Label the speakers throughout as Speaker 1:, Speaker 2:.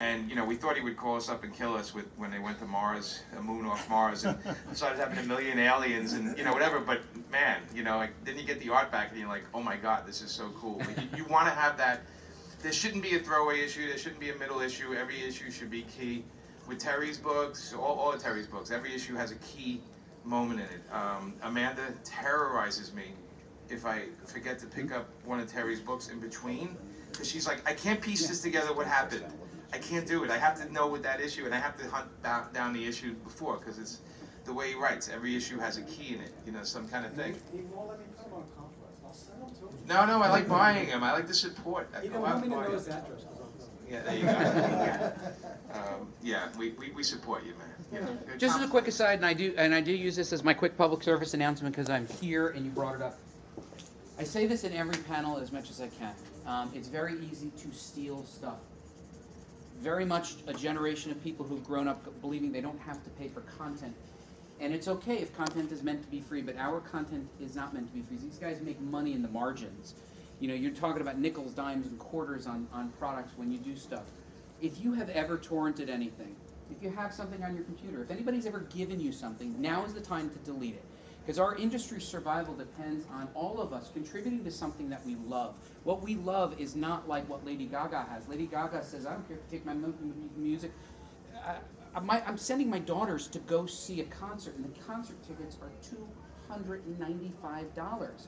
Speaker 1: And we thought he would call us up and kill us when they went to Mars, a moon off Mars, and started having a million aliens and whatever. But man, like, then you get the art back and you're like, oh my God, this is so cool. But you want to have that. There shouldn't be a throwaway issue. There shouldn't be a middle issue. Every issue should be key. With Terry's books, all of Terry's books, every issue has a key moment in it. Amanda terrorizes me if I forget to pick up one of Terry's books in between, because she's like, I can't piece this together, what happened. I can't do it. I have to know what that issue, and I have to hunt down the issue before, because it's the way he writes. Every issue has a key in it, some kind of thing.
Speaker 2: He won't let me put them on conference. I'll send them to him.
Speaker 1: No, I like buying them. I like the support.
Speaker 2: He don't want me to know his address.
Speaker 1: Yeah, there you go. Yeah, we support you, man.
Speaker 3: Just as a quick aside, and I do use this as my quick public service announcement because I'm here and you brought it up. I say this in every panel as much as I can. It's very easy to steal stuff. Very much a generation of people who've grown up believing they don't have to pay for content. And it's okay if content is meant to be free, but our content is not meant to be free. These guys make money in the margins. You're talking about nickels, dimes, and quarters on products when you do stuff. If you have ever torrented anything, if you have something on your computer, if anybody's ever given you something, now is the time to delete it. Because our industry's survival depends on all of us contributing to something that we love. What we love is not like what Lady Gaga has. Lady Gaga says, I don't care if you take my music. I'm sending my daughters to go see a concert, and the concert tickets are $295.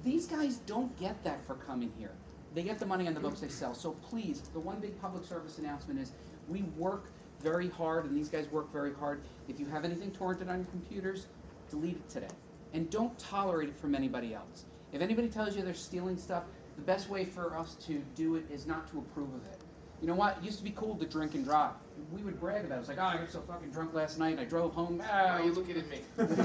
Speaker 3: These guys don't get that for coming here. They get the money on the books they sell. So please, the one big public service announcement is we work very hard, and these guys work very hard. If you have anything torrented on your computers, delete it today. And don't tolerate it from anybody else. If anybody tells you they're stealing stuff, the best way for us to do it is not to approve of it. You know what? It used to be cool to drink and drive. We would brag about it. It's like, I got so fucking drunk last night and I drove home.
Speaker 1: Why are you looking at me?
Speaker 3: Because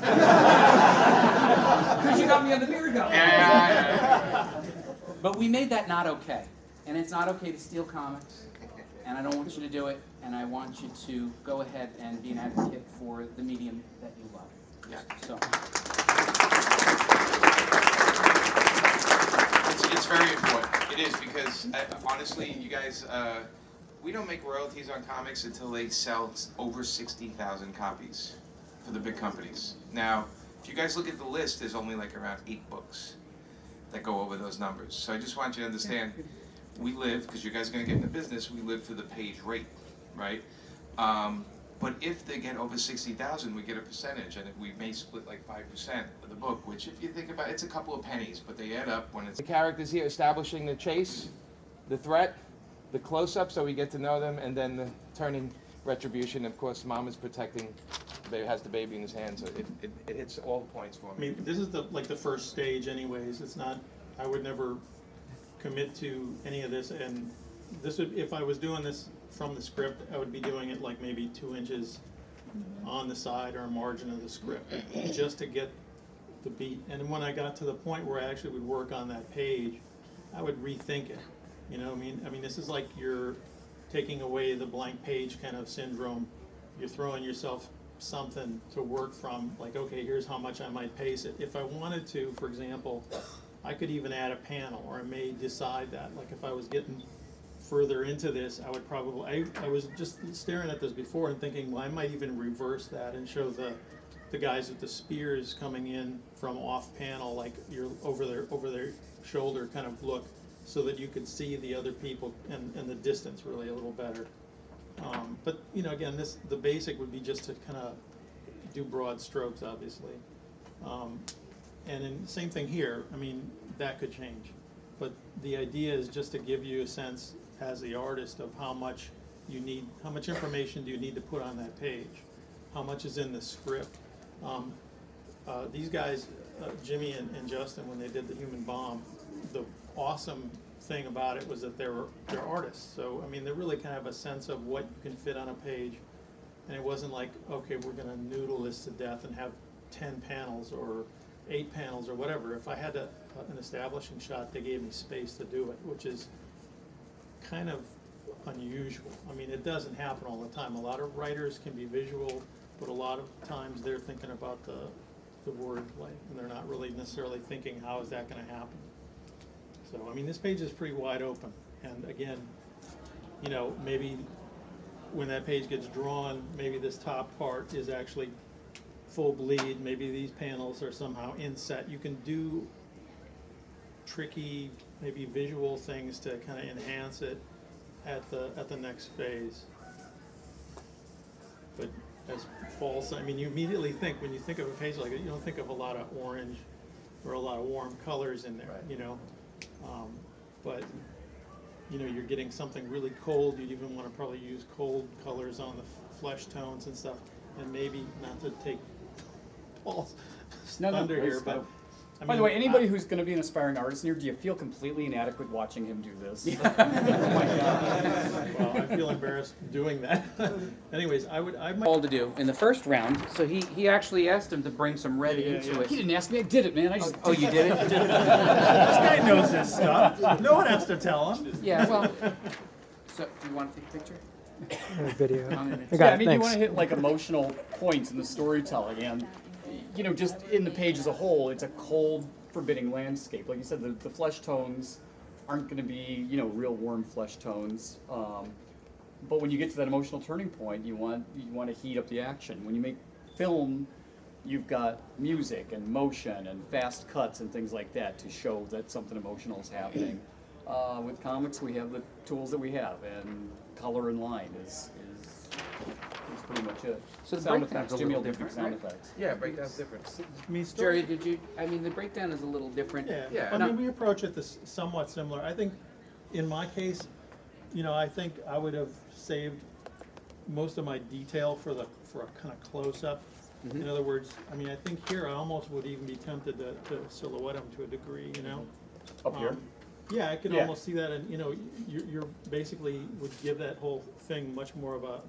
Speaker 3: you got me on the beer go.
Speaker 1: Yeah.
Speaker 3: But we made that not okay. And it's not okay to steal comics. And I don't want you to do it. And I want you to go ahead and be an advocate for the medium that you love.
Speaker 1: Yeah.
Speaker 3: So.
Speaker 1: It's very important. It is, because honestly, you guys, we don't make royalties on comics until they sell over 60,000 copies for the big companies. Now, if you guys look at the list, there's only like around 8 books that go over those numbers. So I just want you to understand, we live, because you guys are going to get in the business, we live for the page rate, right? But if they get over 60,000, we get a percentage, and we may split like 5% of the book, which if you think about it, it's a couple of pennies, but they add up when it's... The characters here establishing the chase, the threat, the close-up so we get to know them, and then the turning retribution. Of course, mom is protecting, has the baby in his hands, so it hits all the points for me.
Speaker 4: I mean, this is the first stage anyways. It's not, I would never commit to any of this, and this would, if I was doing this from the script, I would be doing it like maybe 2 inches on the side or a margin of the script, just to get the beat. And when I got to the point where I actually would work on that page, I would rethink it. You know what I mean, this is like you're taking away the blank page kind of syndrome. You're throwing yourself something to work from, like, okay, here's how much I might pace it. If I wanted to, for example, I could even add a panel, or I may decide that, like if I was getting further into this, I would probably, I was just staring at this before and thinking, well, I might even reverse that and show the guys with the spears coming in from off panel, like you're over their shoulder kind of look, so that you could see the other people and the distance really a little better. But again, the basic would be just to kind of do broad strokes, obviously. And then same thing here. I mean, that could change, but the idea is just to give you a sense as the artist of how much you need, how much information do you need to put on that page, how much is in the script. These guys, Jimmy and Justin, when they did The Human Bomb, the awesome thing about it was that they're artists. So I mean, they really kind of have a sense of what you can fit on a page, and it wasn't like, okay, we're going to noodle this to death and have 10 panels or 8 panels or whatever. If I had an establishing shot, they gave me space to do it, which is kind of unusual. I mean, it doesn't happen all the time. A lot of writers can be visual, but a lot of times they're thinking about the wordplay, and they're not really necessarily thinking, how is that going to happen? So, I mean, this page is pretty wide open, and again, you know, maybe when that page gets drawn, maybe this top part is actually full bleed, maybe these panels are somehow inset. You can do tricky, maybe visual things to kind of enhance it at the next phase. But as Paul said, I mean, you immediately think, when you think of a page like it, you don't think of a lot of orange or a lot of warm colors in there,
Speaker 5: Right.
Speaker 4: you know. But you know, you're getting something really cold. You'd even want to probably use cold colors on the flesh tones and stuff. And maybe not to take Paul's thunder here, but I
Speaker 6: By
Speaker 4: mean,
Speaker 6: the way, anybody who's going to be an aspiring artist in here, do you feel completely inadequate watching him do this?
Speaker 4: well, I feel embarrassed doing that. Anyways, I might.
Speaker 3: Paul to do in the first round, so he actually asked him to bring some red into it.
Speaker 6: He didn't ask me, I did it, man. I just
Speaker 3: Oh, you did it?
Speaker 4: This guy knows his stuff. No one has to tell him.
Speaker 3: Yeah, well. So, do you want to take a picture?
Speaker 7: Video.
Speaker 3: I'm gonna-
Speaker 7: I got
Speaker 6: I
Speaker 7: it,
Speaker 6: mean, you
Speaker 7: thanks.
Speaker 6: want to hit like emotional points in the storytelling, and you know, just in the page as a whole, it's a cold, forbidding landscape. Like you said, the flesh tones aren't going to be, you know, real warm flesh tones. But when you get to that emotional turning point, you want to heat up the action. When you make film, you've got music and motion and fast cuts and things like that to show that something emotional is happening. With comics, we have the tools that we have, and color and line is pretty much it.
Speaker 3: So the
Speaker 6: Sound
Speaker 3: breakdown's
Speaker 6: effects,
Speaker 3: a
Speaker 6: Jimmy
Speaker 3: little
Speaker 6: will do
Speaker 3: different,
Speaker 6: sound
Speaker 3: right?
Speaker 6: effects.
Speaker 5: Yeah, breakdown's different.
Speaker 4: I mean,
Speaker 3: Jerry, the breakdown is a little different.
Speaker 4: Yeah,
Speaker 5: Yeah.
Speaker 4: I mean, we approach it somewhat similar. I think, in my case, you know, I think I would have saved most of my detail for a kind of close-up.
Speaker 3: Mhm.
Speaker 4: In other words, I mean, I think here I almost would even be tempted to silhouette them to a degree, you know?
Speaker 6: Up here?
Speaker 4: Yeah, I could
Speaker 6: Yeah.
Speaker 4: almost see that, and you know, you're basically would give that whole thing much more of a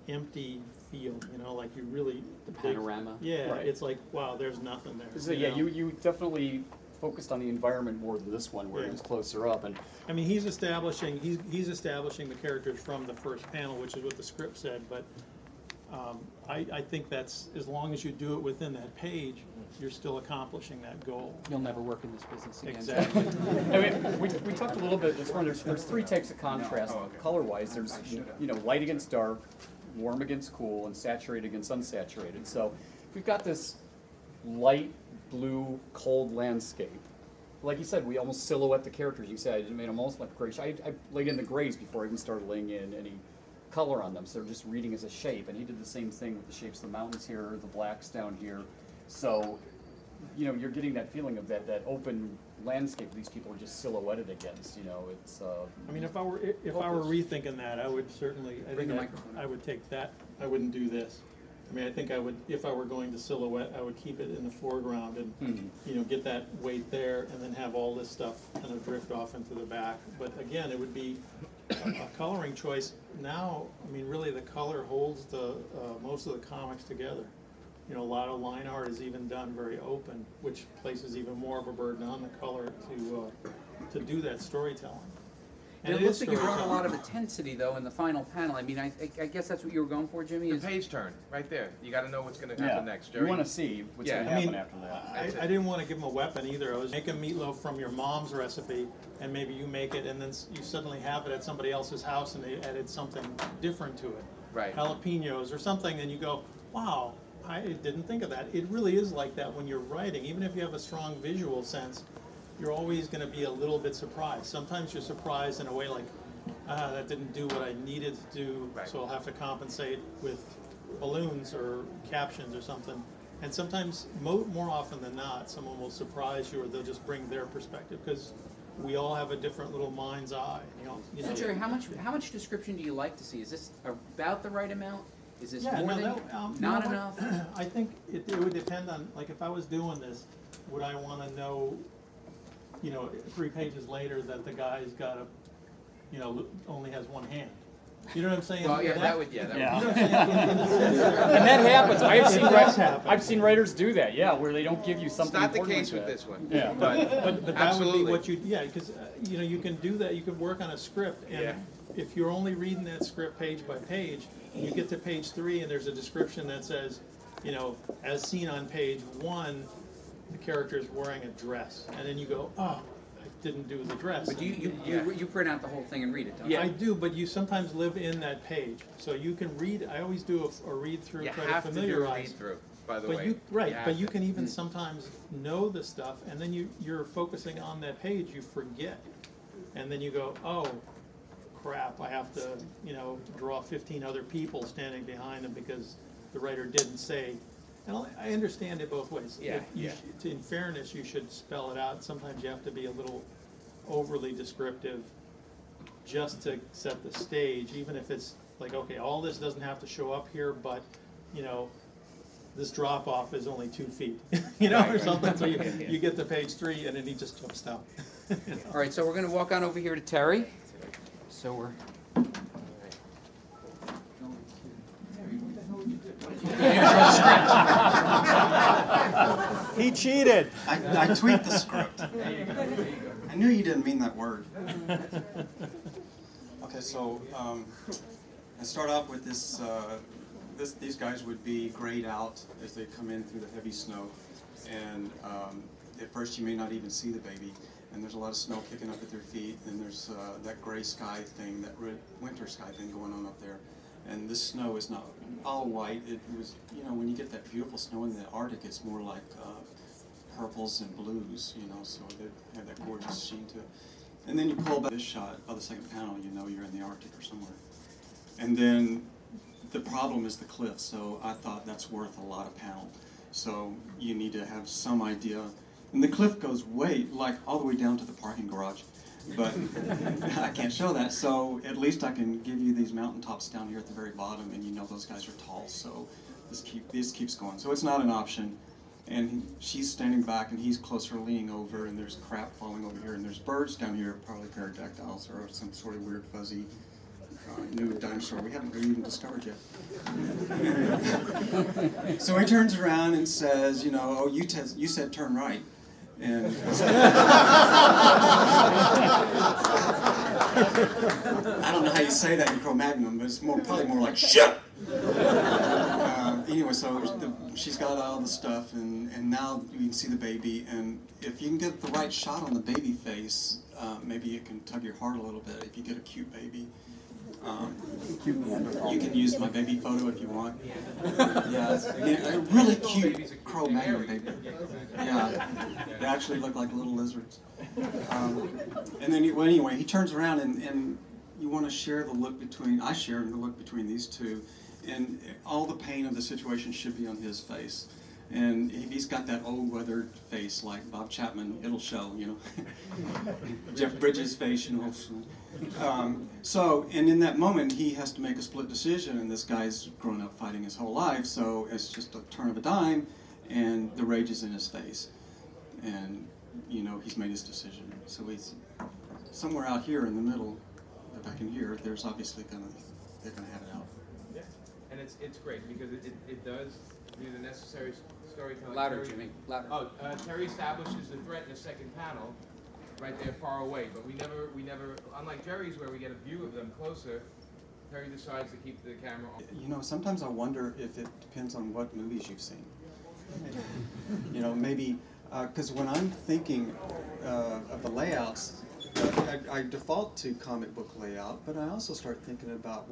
Speaker 4: empty feel, you know, like you really
Speaker 3: The panorama.
Speaker 4: Yeah,
Speaker 6: Right.
Speaker 4: it's like, wow, there's nothing there.
Speaker 6: So yeah,
Speaker 4: know?
Speaker 6: you definitely focused on the environment more than this one, where it
Speaker 4: Yeah.
Speaker 6: was closer up. And
Speaker 4: I mean, he's establishing the characters from the first panel, which is what the script said. But I think that's, as long as you do it within that page, you're still accomplishing that goal.
Speaker 3: You'll never work in this business again.
Speaker 4: Exactly.
Speaker 6: I mean, we talked a little bit. There's three types of contrast color-wise. There's, you know, light against dark, warm against cool, and saturated against unsaturated. So we've got this light blue, cold landscape. Like you said, we almost silhouette the characters. You said I made them almost like grays. I laid in the grays before I even started laying in any color on them, so they're just reading as a shape. And he did the same thing with the shapes of the mountains here, the blacks down here. So, you know, you're getting that feeling of that open landscape these people are just silhouetted against. You know, it's.
Speaker 4: I mean, if I were rethinking that, I would certainly.
Speaker 3: Bring the microphone.
Speaker 4: I would take that. I wouldn't do this. I mean, I think I would, if I were going to silhouette, I would keep it in the foreground and, you know, get that weight there, and then have all this stuff kind of drift off into the back. But again, it would be a coloring choice. Now, I mean, really, the color holds the most of the comics together. You know, a lot of line art is even done very open, which places even more of a burden on the color to do that storytelling.
Speaker 3: And it
Speaker 4: is
Speaker 3: looks like you brought a
Speaker 4: storytelling.
Speaker 3: lot of intensity, though, in the final panel. I mean, I guess that's what you were going for, Jimmy?
Speaker 5: The
Speaker 3: Is
Speaker 5: page turn, right there. You got to know what's going to happen next,
Speaker 6: You
Speaker 5: Jerry.
Speaker 6: want to see what's
Speaker 5: Yeah.
Speaker 6: going to
Speaker 5: I
Speaker 6: happen
Speaker 4: mean,
Speaker 6: after that.
Speaker 4: I didn't want to give him a weapon either. I was making meatloaf from your mom's recipe, and maybe you make it, and then you suddenly have it at somebody else's house, and they added something different to it.
Speaker 5: Right.
Speaker 4: Jalapenos or something, and you go, wow, I didn't think of that. It really is like that when you're writing. Even if you have a strong visual sense, you're always going to be a little bit surprised. Sometimes you're surprised in a way like, that didn't do what I needed to do,
Speaker 5: Right.
Speaker 4: so I'll have to compensate with balloons or captions or something. And sometimes, more often than not, someone will surprise you, or they'll just bring their perspective, because we all have a different little mind's eye.
Speaker 3: So, Jerry, how much description do you like to see? Is this about the right amount? Is this
Speaker 4: Yeah,
Speaker 3: more
Speaker 4: no,
Speaker 3: than
Speaker 4: that, you
Speaker 3: not
Speaker 4: know
Speaker 3: enough?
Speaker 4: what? I think it would depend on, like, if I was doing this, would I want to know, you know, 3 pages later that the guy's got a, you know, only has one hand? You know what I'm saying?
Speaker 3: Well, yeah, that would.
Speaker 4: You know
Speaker 6: Yeah.
Speaker 4: what I'm saying? In the sense that-
Speaker 6: And that happens.
Speaker 4: does happen.
Speaker 6: I've seen writers do that. Yeah, where they don't give you
Speaker 5: It's
Speaker 6: something.
Speaker 5: not the
Speaker 6: important
Speaker 5: case
Speaker 6: like
Speaker 5: with
Speaker 6: that.
Speaker 5: this one.
Speaker 6: Yeah.
Speaker 4: But that
Speaker 5: Absolutely.
Speaker 4: would be what you, yeah, because, you know, you can do that, you can work on a script, and
Speaker 5: Yeah.
Speaker 4: if you're only reading that script page by page, and you get to page 3 and there's a description that says, you know, as seen on page 1, the character is wearing a dress, and then you go, oh, didn't do the dress.
Speaker 3: But you print out the whole thing and read it, don't you?
Speaker 4: I do, but you sometimes live in that page, so you can read. I always do a read through,
Speaker 5: You
Speaker 4: try
Speaker 5: have
Speaker 4: to
Speaker 5: to do a
Speaker 4: familiarize.
Speaker 5: read through, by the
Speaker 4: But
Speaker 5: way.
Speaker 4: you but you
Speaker 5: have
Speaker 4: can
Speaker 5: to.
Speaker 4: even sometimes know the stuff, and then you're focusing on that page. You forget, and then you go, oh, crap! I have to draw 15 other people standing behind them because the writer didn't say. And I understand it both ways.
Speaker 5: Yeah,
Speaker 4: In fairness, you should spell it out. Sometimes you have to be a little overly descriptive just to set the stage, even if it's like, okay, all this doesn't have to show up here, but this drop off is only 2 feet, or something. So you get to page 3 and then he just jumps down.
Speaker 3: All right, so we're going to walk on over here to Terry. So we're.
Speaker 4: He cheated.
Speaker 7: I tweaked the script. I knew you didn't mean that word. Okay, so I start off with this. These guys would be grayed out as they come in through the heavy snow, and at first you may not even see the baby, and there's a lot of snow kicking up at their feet, and there's that gray sky thing, that winter sky thing going on up there. And this snow is not all white. It was, when you get that beautiful snow in the Arctic, it's more like purples and blues, so they have that gorgeous sheen to it. And then you pull back this shot, by the second panel, you're in the Arctic or somewhere. And then the problem is the cliff, so I thought that's worth a lot of panel. So you need to have some idea. And the cliff goes all the way down to the parking garage. But I can't show that, so at least I can give you these mountaintops down here at the very bottom, and those guys are tall, so this keeps going. So it's not an option. And she's standing back, and he's closer leaning over, and there's crap falling over here, and there's birds down here, probably pterodactyls or some sort of weird fuzzy new dinosaur we haven't really even discovered yet. So he turns around and says, oh, you said turn right. And I don't know how you say that in Cro-Magnon, but it's probably more like shit. Anyway, so she's got all the stuff, and now you can see the baby, and if you can get the right shot on the baby face, maybe it can tug your heart a little bit. If you get a cute baby, you can use my baby photo if you want. Yeah, a really cute Cro-Magnon baby. Yeah, they actually look like little lizards. And then, anyway, he turns around and you want to share the look between. I share the look between these two, and all the pain of the situation should be on his face. And if he's got that old weathered face like Bob Chapman, it'll show, Jeff Bridges' face, and in that moment, he has to make a split decision, and this guy's grown up fighting his whole life, so it's just a turn of a dime, and the rage is in his face. And, he's made his decision. So he's somewhere out here in the middle, back in here, there's obviously they're gonna have it out.
Speaker 5: Yeah, and it's great because it does do the necessary storytelling.
Speaker 3: Louder, Jimmy. Louder.
Speaker 5: Oh, Terry establishes the threat in the second panel, right there far away. But we never, unlike Jerry's where we get a view of them closer, Terry decides to keep the camera on.
Speaker 7: Sometimes I wonder if it depends on what movies you've seen. Maybe, because when I'm thinking of the layouts, I default to comic book layout, but I also start thinking about,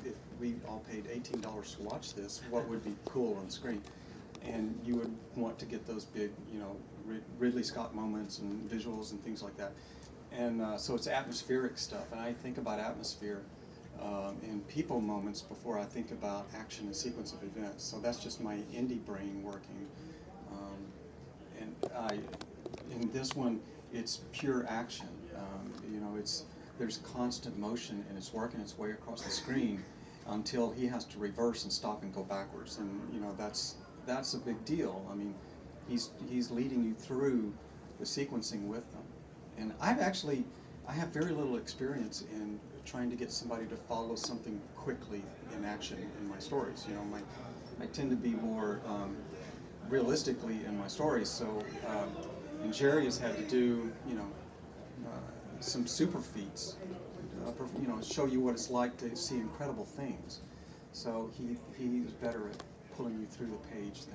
Speaker 7: if we all paid $18 to watch this, what would be cool on screen? And you would want to get those big, Ridley Scott moments and visuals and things like that. And so it's atmospheric stuff, and I think about atmosphere and people moments before I think about action and sequence of events. So that's just my indie brain working. In this one, it's pure action. There's constant motion, and it's working its way across the screen until he has to reverse and stop and go backwards. And that's a big deal. I mean, he's leading you through the sequencing with them. And I have very little experience in trying to get somebody to follow something quickly in action in my stories. I tend to be more realistically in my stories. So, and Jerry has had to do, some super feats, show you what it's like to see incredible things. So he's better at pulling you through the page than